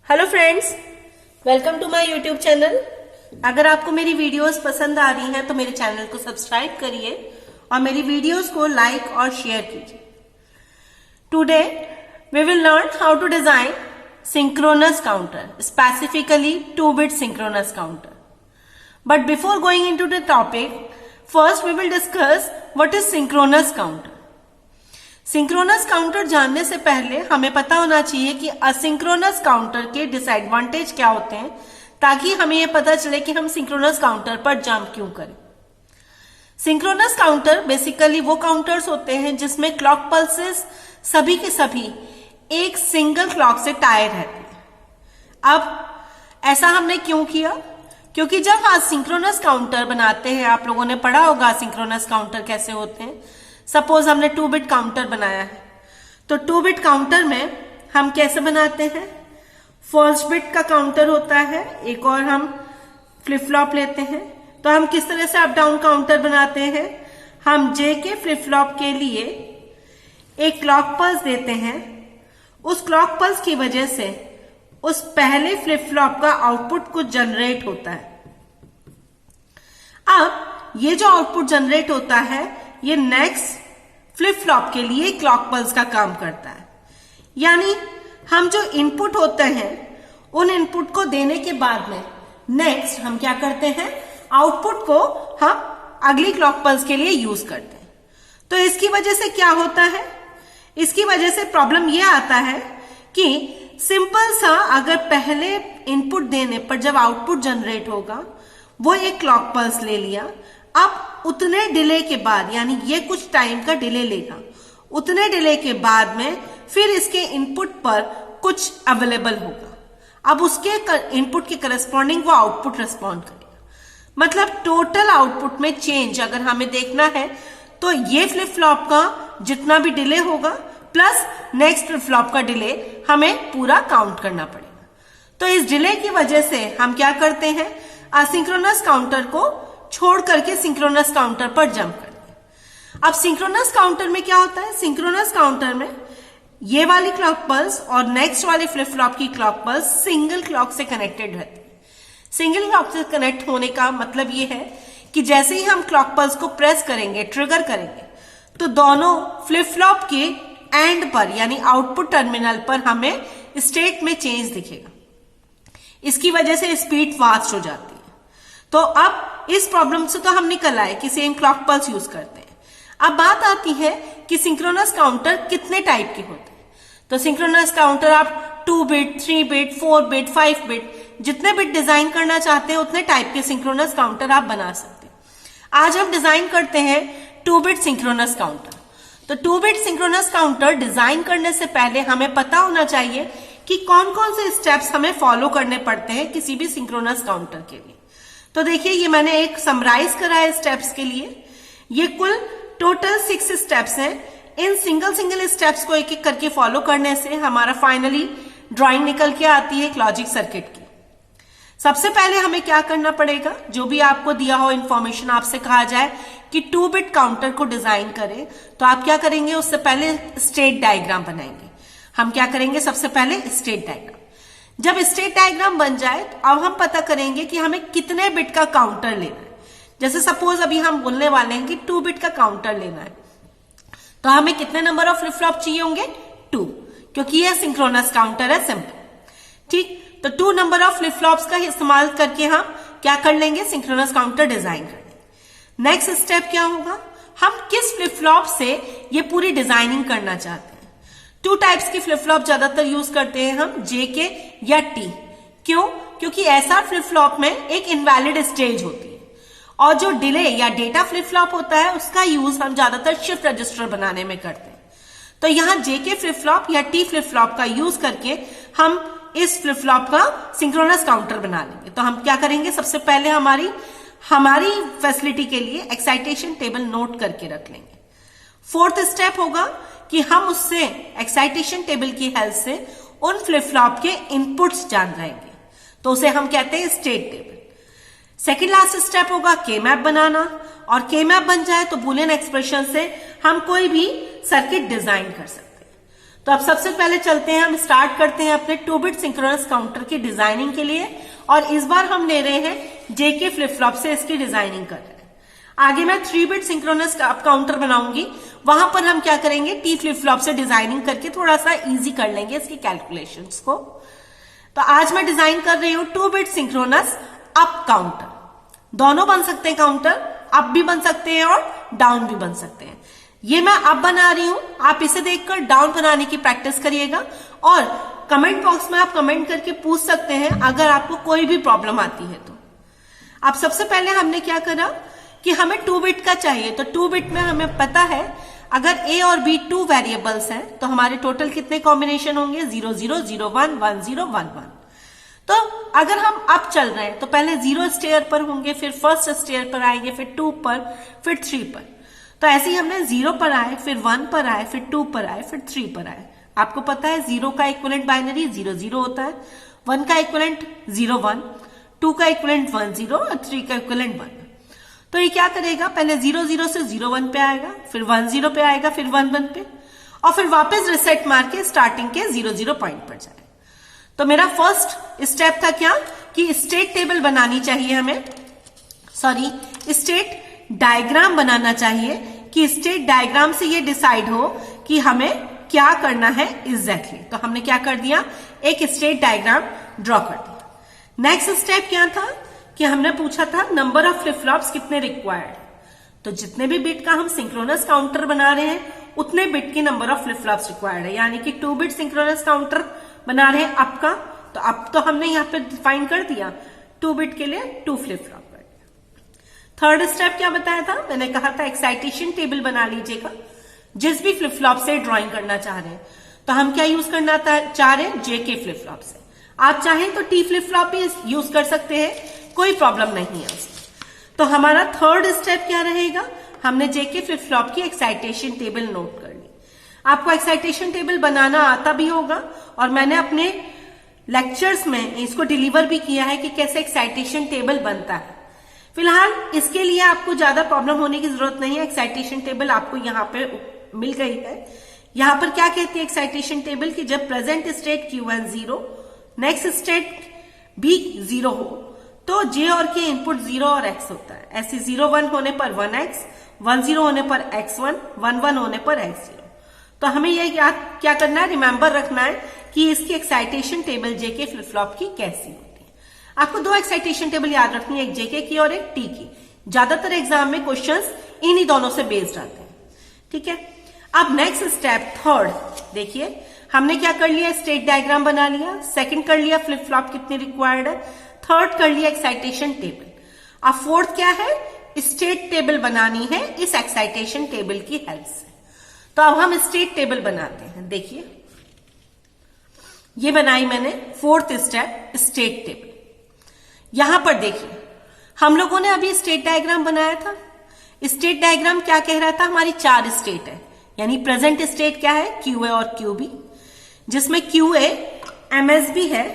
Hello friends, welcome to my YouTube channel. अगर आपको मेरी वीडियोस पसंद आ रही हैं तो मेरे चैनल को सब्सक्राइब करिए और मेरी वीडियोस को लाइक और शेयर कीजिए। Today we will learn how to design synchronous counter, specifically 2-bit synchronous counter. But before going into the topic, first we will discuss what is synchronous counter. Synchronous counter जानने से पहले हमें पता होना चाहिए कि असिंक्रोनस काउंटर के disadvantage क्या होते हैं, ताकि हमें यह पता चले कि हम सिंक्रोनस काउंटर पर जंप क्यों करें। सिंक्रोनस काउंटर बेसिकली वो काउंटर्स होते हैं जिसमें क्लॉक पल्सेस सभी के सभी एक सिंगल क्लॉक से टाई रहती है। अब ऐसा हमने क्यों किया? क्योंकि जब आप सिंक्रोनस काउंटर बनाते हैं, आप लोगों ने पढ़ा होगा सिंक्रोनस काउंटर कैसे होते हैं। सपोज हमने 2-बिट काउंटर बनाया है, तो 2-बिट काउंटर में हम कैसे बनाते हैं? फर्स्ट बिट का काउंटर होता है, एक और हम फ्लिप फ्लॉप लेते हैं। तो हम किस तरह से अप डाउन काउंटर बनाते हैं? हम जे के फ्लिप फ्लॉप के लिए एक क्लॉक पल्स देते हैं। उस क्लॉक पल्स की वजह से उस पहले फ्लिप फ्लॉप का आउटपुट कुछ जनरेट होता है। अब ये जो आउटपुट जनरेट होता है, ये नेक्स्ट फ्लिप फ्लॉप के लिए क्लॉक पल्स का काम करता है। यानी हम जो इनपुट होते हैं, उन इनपुट को देने के बाद में नेक्स्ट हम क्या करते हैं? आउटपुट को हम अगली क्लॉक पल्स के लिए यूज करते हैं। तो इसकी वजह से क्या होता है? इसकी वजह से प्रॉब्लम यह आता है कि सिंपल सा अगर पहले इनपुट देने पर जब आउटपुट जनरेट होगा, वो एक क्लॉक पल्स ले लिया। अब उतने डिले के बाद, यानी ये कुछ टाइम का डिले लेगा, उतने डिले के बाद में फिर इसके इनपुट पर कुछ अवेलेबल होगा। अब उसके इनपुट के करस्पॉन्डिंग वो आउटपुट रिस्पॉन्ड करेगा। मतलब टोटल आउटपुट में चेंज अगर हमें देखना है तो ये फ्लिप फ्लॉप का जितना भी डिले होगा प्लस नेक्स्ट फ्लिप फ्लॉप का डिले हमें पूरा काउंट करना पड़ेगा। तो इस डिले की वजह से हम क्या करते हैं? असिंक्रोनस काउंटर को छोड़ करके सिंक्रोनस काउंटर पर जंप करते हैं। अब सिंक्रोनस काउंटर में क्या होता है? सिंक्रोनस काउंटर में ये वाली क्लॉक पल्स और नेक्स्ट वाले फ्लिप फ्लॉप की क्लॉक पल्स सिंगल क्लॉक से कनेक्टेड रहती है। सिंगल क्लॉक से कनेक्ट होने का मतलब ये है कि जैसे ही हम क्लॉक पल्स को प्रेस करेंगे, ट्रिगर करेंगे, तो दोनों फ्लिप फ्लॉप के एंड पर यानी आउटपुट टर्मिनल पर हमें स्टेट में चेंज दिखेगा। इसकी वजह से स्पीड फास्ट हो जाती है। तो अब इस प्रॉब्लम से तो हम निकल आए कि सेम क्लॉक पल्स यूज करते हैं। अब बात आती है कि सिंक्रोनस काउंटर कितने टाइप के होते हैं। तो सिंक्रोनस काउंटर आप 2-बिट, 3-बिट, 4-बिट, 5-बिट जितने बिट डिजाइन करना चाहते हैं उतने टाइप के सिंक्रोनस काउंटर आप बना सकते हैं। आज हम डिजाइन करते हैं 2-बिट सिंक्रोनस काउंटर। तो 2-बिट सिंक्रोनस काउंटर डिजाइन करने से पहले हमें पता होना चाहिए कि कौन कौन से स्टेप्स हमें फॉलो करने पड़ते हैं किसी भी सिंक्रोनस काउंटर के लिए। तो देखिए, ये मैंने एक समराइज करा है स्टेप्स के लिए। ये कुल टोटल 6 स्टेप्स हैं। इन सिंगल स्टेप्स को एक एक करके फॉलो करने से हमारा फाइनली ड्राइंग निकल के आती है एक लॉजिक सर्किट की। सबसे पहले हमें क्या करना पड़ेगा? जो भी आपको दिया हो इंफॉर्मेशन, आपसे कहा जाए कि 2-बिट काउंटर को डिजाइन करें, तो आप क्या करेंगे? उससे पहले स्टेट डायग्राम बनाएंगे। हम क्या करेंगे? सबसे पहले स्टेट डायग्राम। जब स्टेट डायग्राम बन जाए तो अब हम पता करेंगे कि हमें कितने बिट का काउंटर लेना है। जैसे सपोज अभी हम बोलने वाले हैं कि 2-बिट का काउंटर लेना है, तो हमें कितने नंबर ऑफ फ्लिप फ्लॉप चाहिए होंगे? 2, क्योंकि यह सिंक्रोनस काउंटर है, सिंपल। ठीक, तो 2 नंबर ऑफ फ्लिप फ्लॉप्स का इस्तेमाल करके हम क्या कर लेंगे? सिंक्रोनस काउंटर डिजाइन कर लेंगे। नेक्स्ट स्टेप क्या होगा? हम किस फ्लिप फ्लॉप से ये पूरी डिजाइनिंग करना चाहते हैं। 2 टाइप्स की फ्लिप फ्लॉप ज्यादातर यूज करते हैं हम, जेके या टी। क्यों? क्योंकि ऐसा फ्लिप फ्लॉप में एक इनवैलिड स्टेज होती है, और जो डिले या डेटा फ्लिप फ्लॉप होता है उसका यूज हम ज्यादातर शिफ्ट रजिस्टर बनाने में करते हैं। तो यहां जेके फ्लिप फ्लॉप या टी फ्लिप फ्लॉप का यूज करके हम इस फ्लिप फ्लॉप का सिंक्रोनस काउंटर बना लेंगे। तो हम क्या करेंगे? सबसे पहले हमारी फैसिलिटी के लिए एक्साइटेशन टेबल नोट करके रख लेंगे। 4th स्टेप होगा कि हम उससे एक्साइटेशन टेबल की हेल्प से उन फ्लिप फ्लॉप के इनपुट्स जान जाएंगे, तो उसे हम कहते हैं state table. Second last step होगा के मैप बनाना, और के मैप बन जाए तो बुलियन एक्सप्रेशन से हम कोई भी सर्किट डिजाइन कर सकते हैं। तो अब सबसे पहले चलते हैं, हम स्टार्ट करते हैं अपने 2 बिट सिंक्रोनस काउंटर की डिजाइनिंग के लिए, और इस बार हम ले रहे हैं जेके फ्लिप फ्लॉप से इसकी डिजाइनिंग कर रहे हैं। आगे मैं 3 बिट सिंक्रोनस काउंटर बनाऊंगी, वहां पर हम क्या करेंगे, टी फ्लिप फ्लॉप से डिजाइनिंग करके थोड़ा सा इजी कर लेंगे इसकी कैलकुलेशंस को। तो आज मैं डिजाइन कर रही हूं 2 बिट सिंक्रोनस अप काउंटर। दोनों बन सकते हैं काउंटर, अप भी बन सकते हैं और डाउन भी बन सकते हैं। ये मैं अप बना रही हूं, आप इसे देखकर डाउन बनाने की प्रैक्टिस करिएगा, और कमेंट बॉक्स में आप कमेंट करके पूछ सकते हैं अगर आपको कोई भी प्रॉब्लम आती है तो। अब सबसे पहले हमने क्या करा कि हमें 2 बिट का चाहिए, तो 2 बिट में हमें पता है अगर ए और बी 2 वेरिएबल्स हैं तो हमारे टोटल कितने कॉम्बिनेशन होंगे, 0 0 0 1 1 0 1 1। तो अगर हम अप चल रहे हैं तो पहले 0 स्टेयर पर होंगे, फिर फर्स्ट स्टेयर पर आएंगे, फिर 2 पर, फिर 3 पर। तो ऐसे ही हमने 0 पर आए, फिर 1 पर आए, फिर 2 पर आए, फिर 3 पर आए। आपको पता है 0 का इक्विवेलेंट बाइनरी 0 0 होता है, 1 का इक्विवेलेंट 0 1, 2 का इक्विवेलेंट 1 0 और 3 का इक्विवेलेंट 1। तो ये क्या करेगा, पहले 0 0 से 0 1 पे आएगा, फिर 1 0 पे आएगा, फिर 1 1 पे, और फिर वापस रिसेट मार के स्टार्टिंग के 0 0 पॉइंट पर जाए। तो मेरा फर्स्ट स्टेप था क्या कि स्टेट टेबल बनानी चाहिए हमें, स्टेट डायग्राम बनाना चाहिए, कि स्टेट डायग्राम से ये डिसाइड हो कि हमें क्या करना है एग्जैक्टली। तो हमने क्या कर दिया, एक स्टेट डायग्राम ड्रॉ कर दिया। नेक्स्ट स्टेप क्या था कि हमने पूछा था नंबर ऑफ फ्लिप फ्लॉप्स कितने रिक्वायर्ड। तो जितने भी बिट का हम सिंक्रोनस काउंटर बना रहे हैं उतने बिट की number of flip flops required है, यानी कि 2 बिट सिंक्रोनस काउंटर बना रहे हैं अप का, तो अब तो हमने यहां पे डिफाइन कर दिया 2 बिट के लिए 2 फ्लिप फ्लॉप कर दिया। थर्ड स्टेप क्या बताया था, मैंने कहा था एक्साइटेशन टेबल बना लीजिएगा जिस भी फ्लिप फ्लॉप से ड्रॉइंग करना चाह रहे हैं। तो हम क्या यूज करना चाह रहे हैं, जेके फ्लिप फ्लॉप से। आप चाहें तो टी फ्लिप फ्लॉप भी यूज कर सकते हैं, कोई प्रॉब्लम नहीं है उसमें। तो हमारा थर्ड स्टेप क्या रहेगा, हमने जेके फ्लिप फ्लॉप की एक्साइटेशन टेबल नोट कर ली। आपको एक्साइटेशन टेबल बनाना आता भी होगा, और मैंने अपने लेक्चर्स में इसको डिलीवर भी किया है कि कैसे एक्साइटेशन टेबल बनता है। फिलहाल इसके लिए आपको ज्यादा प्रॉब्लम होने की जरूरत नहीं है, एक्साइटेशन टेबल आपको यहाँ पे मिल गई है। यहां पर क्या कहती है एक्साइटेशन टेबल की, जब present state Q1 0, next state भी 0 हो तो J और K इनपुट 0 और X होता है। ऐसे 0 1 होने पर 1X, 1 0 होने पर X1, 1 1 होने पर X0। तो हमें ये याद क्या करना है, रिमेंबर रखना है कि इसकी excitation table JK flip flop की कैसी होती है। आपको 2 एक्साइटेशन टेबल याद रखनी है, एक जेके की और एक टी की। ज्यादातर एग्जाम में क्वेश्चंस इन्हीं दोनों से बेस्ड आते हैं, ठीक है। अब नेक्स्ट स्टेप थर्ड देखिए, हमने क्या कर लिया, स्टेट डायग्राम बना लिया, सेकंड कर लिया फ्लिप फ्लॉप कितनी रिक्वायर्ड है, थर्ड कर लिया एक्साइटेशन टेबल। अब फोर्थ क्या है, स्टेट टेबल बनानी है इस एक्साइटेशन टेबल की हेल्प से। तो अब हम स्टेट टेबल बनाते हैं। देखिए ये बनाई मैंने फोर्थ स्टेप स्टेट टेबल। यहां पर देखिए हम लोगों ने अभी स्टेट डायग्राम बनाया था। स्टेट डायग्राम क्या कह रहा था, हमारी 4 स्टेट है, यानी प्रेजेंट स्टेट क्या है, QA और QB, जिसमें QA MSB है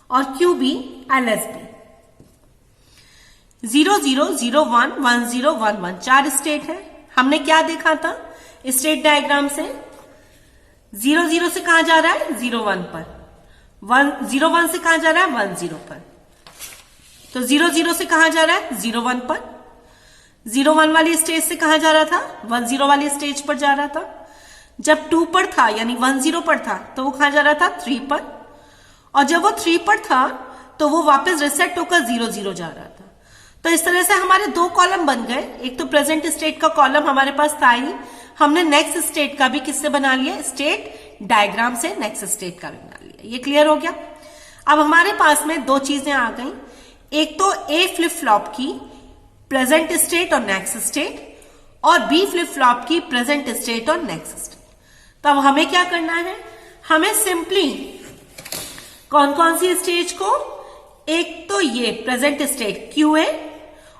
और QB LSB। 0 0 0 1 1 0 1 1 4 स्टेट है। हमने क्या देखा था स्टेट डायग्राम से, 0 0 से कहां जा रहा है, 0 1 पर, 0 1 से कहां जा रहा है, 1 0 पर। तो 0 0 से कहां जा रहा है, 0 1 पर। 0 1 वाली स्टेज से कहां जा रहा था, 1 0 वाली स्टेज पर जा रहा था। जब 2 पर था यानी 1 0 पर था तो वो कहां जा रहा था, 3 पर। और जब वो 3 पर था तो वो वापस रिसेट होकर 0 0 जा रहा था। तो इस तरह से हमारे 2 कॉलम बन गए। एक तो प्रेजेंट स्टेट का कॉलम हमारे पास था ही, हमने नेक्स्ट स्टेट का भी किससे बना लिया, स्टेट डायग्राम से नेक्स्ट स्टेट का भी बना लिया। ये क्लियर हो गया। अब हमारे पास में 2 चीजें आ गई, एक तो ए फ्लिप फ्लॉप की प्रेजेंट स्टेट और नेक्स्ट स्टेट, और बी फ्लिप फ्लॉप की प्रेजेंट स्टेट और नेक्स्ट स्टेट। तो अब हमें क्या करना है, हमें सिंपली कौन कौन सी स्टेज को, एक तो ये प्रेजेंट स्टेट QA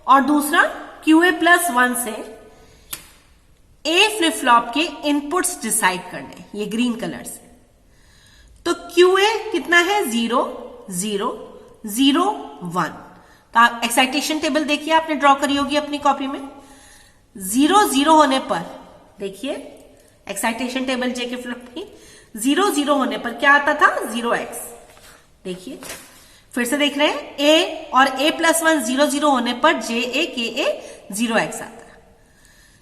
और दूसरा QA+1 से ए फ्लिप फ्लॉप के इनपुट्स डिसाइड करने, ये ग्रीन कलर से। तो QA कितना है, 0 0 0 1। तो आप एक्साइटेशन टेबल देखिए, आपने ड्रॉ करी होगी अपनी कॉपी में। 0 0 होने पर देखिए एक्साइटेशन टेबल जे के फ्लिप फ्लॉप की। 0 0 होने पर क्या आता था, 0x। देखिए फिर से देख रहे हैं, a और a+1 0 0 होने पर जे ए के ए 0x आता है।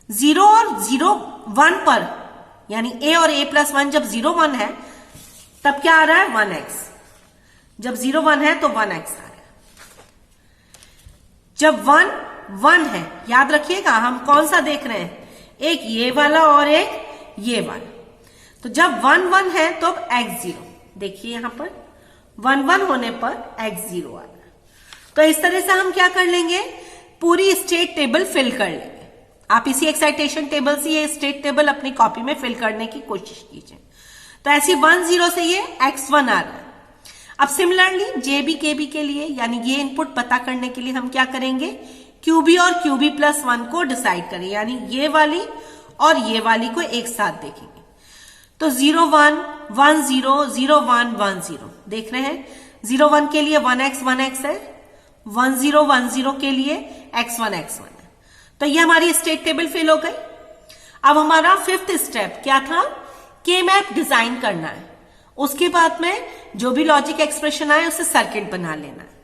0 और 0 1 पर, यानी a और a+1 जब 0 1 है तब क्या आ रहा है, 1x। जब 0 1 है तो 1x आ रहा है। जब 1 1 है, याद रखिएगा हम कौन सा देख रहे हैं, एक ये वाला और एक ये वाला। तो जब 1 1 है तो अब x0, देखिए यहां पर 1 1 होने पर x0 आ रहा है। तो इस तरह से हम क्या कर लेंगे, पूरी स्टेट टेबल फिल कर लेंगे। आप इसी एक्साइटेशन टेबल से ये स्टेट टेबल अपनी कॉपी में फिल करने की कोशिश कीजिए। तो ऐसी 1 0 से ये x1 आ रहा है। अब सिमिलरली जेबी केबी के लिए, यानी ये इनपुट पता करने के लिए हम क्या करेंगे, QB और QB+1 को डिसाइड करें, यानी ये वाली और ये वाली को एक साथ देखेंगे। तो 0 1 1 0 0 1 1 0 देख रहे हैं। 0 1 के लिए 1x है, 1 0 1 0 के लिए x1 है। तो ये हमारी स्टेट टेबल फिल हो गई। अब हमारा 5th स्टेप क्या था, के मैप डिजाइन करना है। उसके बाद में जो भी लॉजिक एक्सप्रेशन आए उसे सर्किट बना लेना है।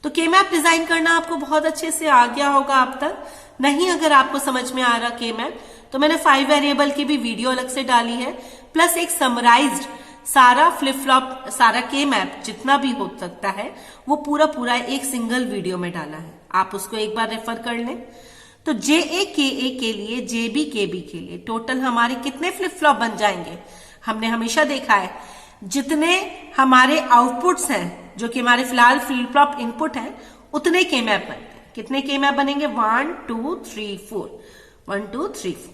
तो के मैप डिजाइन करना आपको बहुत अच्छे से आ गया होगा अब तक। नहीं अगर आपको समझ में आ रहा के मैप, तो मैंने 5 वेरिएबल की भी वीडियो अलग से डाली है, प्लस एक समराइज्ड सारा फ्लिप फ्लॉप, सारा के मैप जितना भी हो सकता है वो पूरा एक सिंगल वीडियो में डाला है। आप उसको एक बार रेफर कर लें। तो JA KA के लिए, JB KB के लिए टोटल हमारे कितने फ्लिप फ्लॉप बन जाएंगे, हमने हमेशा देखा है जितने हमारे आउटपुट्स हैं, जो कि हमारे फिलहाल फ्लिप फ्लॉप इनपुट है, उतने के मैप बनते हैं। कितने के मैप बनेंगे, 1 2 3 4, 1 2 3 4।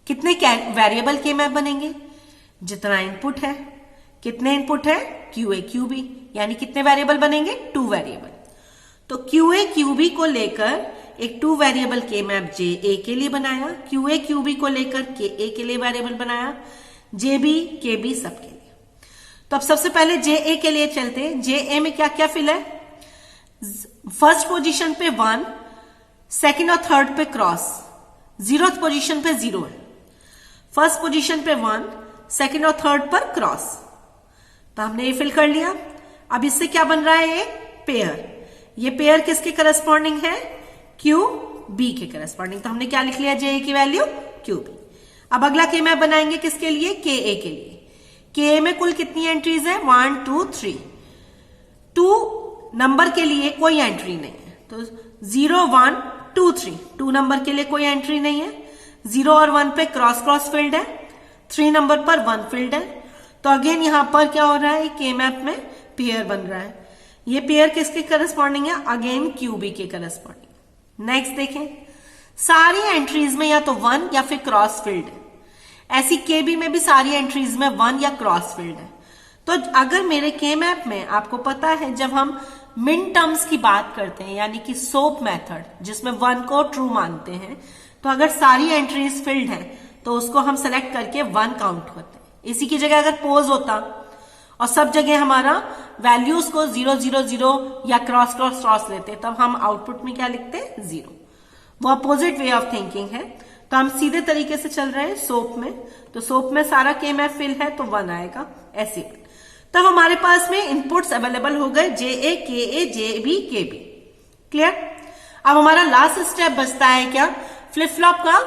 कितने वेरिएबल के मैप बनेंगे, जितना इनपुट है। कितने इनपुट है, QA QB, यानी कितने वेरिएबल बनेंगे, 2 वेरिएबल। तो QA QB को लेकर एक 2 वेरिएबल के मैप JA के लिए बनाया, QA QB को लेकर KA के लिए वेरिएबल बनाया, JB KB सबके लिए। तो अब सबसे पहले JA के लिए चलते हैं। JA में क्या क्या फिल है, फर्स्ट पोजीशन पे 1, सेकंड और थर्ड पे क्रॉस, 0th पोजीशन पे 0 है। फर्स्ट पोजीशन पे 1, सेकंड और थर्ड पर क्रॉस। तो हमने ये फिल कर लिया। अब इससे क्या बन रहा है, एक पेयर। ये पेयर किसके करस्पॉन्डिंग है, QB के करस्पॉन्डिंग। तो हमने क्या लिख लिया, JA की वैल्यू QB। अब अगला के मैप बनाएंगे किसके लिए, KA के लिए। KA में कुल कितनी एंट्रीज है, 1 2 3। 2 नंबर के लिए कोई एंट्री नहीं है, तो 0 1 2 3, 2 नंबर के लिए कोई एंट्री नहीं है। 0 और 1 पे क्रॉस क्रॉस फील्ड है, 3 नंबर पर 1 फील्ड है। तो अगेन यहां पर क्या हो रहा है, के मैप में पेयर बन रहा है। ये पेयर किसके करस्पॉन्डिंग है, अगेन QB के करस्पॉन्डिंग। नेक्स्ट देखें, सारी एंट्रीज में या तो 1 या फिर क्रॉस फील्ड है। ऐसी KB में भी सारी एंट्रीज में 1 या क्रॉस फील्ड है। तो अगर मेरे के मैप में, आपको पता है जब हम मिन टर्म्स की बात करते हैं, यानी कि सोप मेथड, जिसमें 1 को ट्रू मानते हैं, तो अगर सारी एंट्रीज फील्ड है तो उसको हम सेलेक्ट करके 1 काउंट होते हैं। इसी की जगह अगर पोज होता और सब जगह हमारा वैल्यूज को 0 0 0 या क्रॉस क्रॉस क्रॉस लेते, तब हम आउटपुट में क्या लिखते, 0। वो अपोजिट वे ऑफ थिंकिंग है। तो हम सीधे तरीके से चल रहे हैं सोप में। तो सोप में सारा के मैप फिल है तो 1 आएगा, ऐसे। तब हमारे पास में इनपुट्स अवेलेबल हो गए, JA KA JB KB। Clear. अब हमारा लास्ट स्टेप बचता है क्या, फ्लिप फ्लॉप का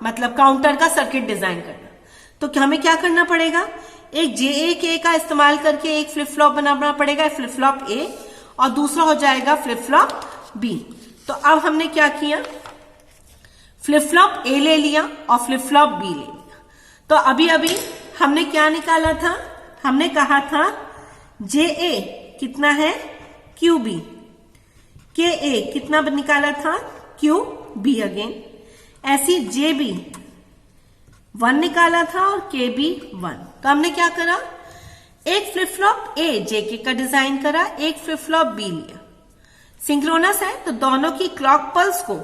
मतलब काउंटर का सर्किट डिजाइन करना। तो हमें क्या करना पड़ेगा, एक JA KA का इस्तेमाल करके एक फ्लिप फ्लॉप बनाना पड़ेगा, फ्लिप फ्लॉप A, और दूसरा हो जाएगा फ्लिप फ्लॉप B। तो अब हमने क्या किया, फ्लिप फ्लॉप A ले लिया और फ्लिप फ्लॉप B ले लिया। तो अभी अभी हमने क्या निकाला था, हमने कहा था JA कितना है, QB, KA कितना निकाला था, QB अगेन। ऐसी JB 1 निकाला था और KB 1। तो हमने क्या करा, एक फ्लिप फ्लॉप A JK का डिजाइन करा, एक फ्लिप फ्लॉप B लिया। सिंक्रोनस है तो दोनों की क्लॉक पल्स को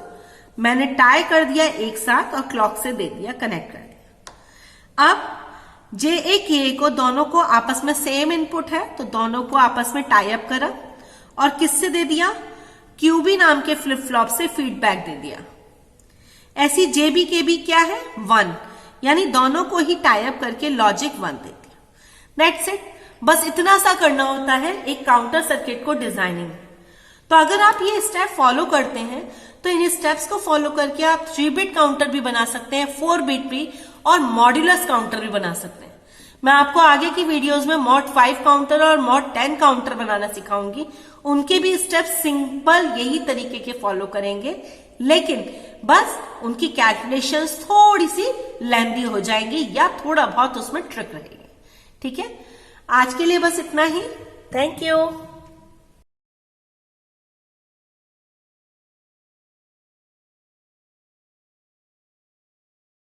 मैंने टाई कर दिया एक साथ और क्लॉक से दे दिया, कनेक्ट कर दिया। अब JA KA को दोनों को आपस में सेम इनपुट है तो दोनों को आपस में टाई अप करा और किससे दे दिया, QB नाम के फ्लिप फ्लॉप से फीडबैक दे दिया। ऐसी JB KB क्या है, 1, यानी दोनों को ही टाई अप करके लॉजिक 1 दे दिया। नेट्स इट, बस इतना सा करना होता है एक काउंटर सर्किट को डिजाइनिंग। तो अगर आप ये स्टेप फॉलो करते हैं तो इन स्टेप्स को फॉलो करके आप 3 बिट काउंटर भी बना सकते हैं, 4 बिट भी, और मॉड्यूलस काउंटर भी बना सकते हैं। मैं आपको आगे की वीडियोस में मॉड 5 काउंटर और मॉड 10 काउंटर बनाना सिखाऊंगी। उनके भी स्टेप्स सिंपल यही तरीके के फॉलो करेंगे, लेकिन बस उनकी कैलकुलेशंस थोड़ी सी लेंथी हो जाएंगी या थोड़ा बहुत उसमें ट्रिक रहेगी। ठीक है, आज के लिए बस इतना ही। Thank you.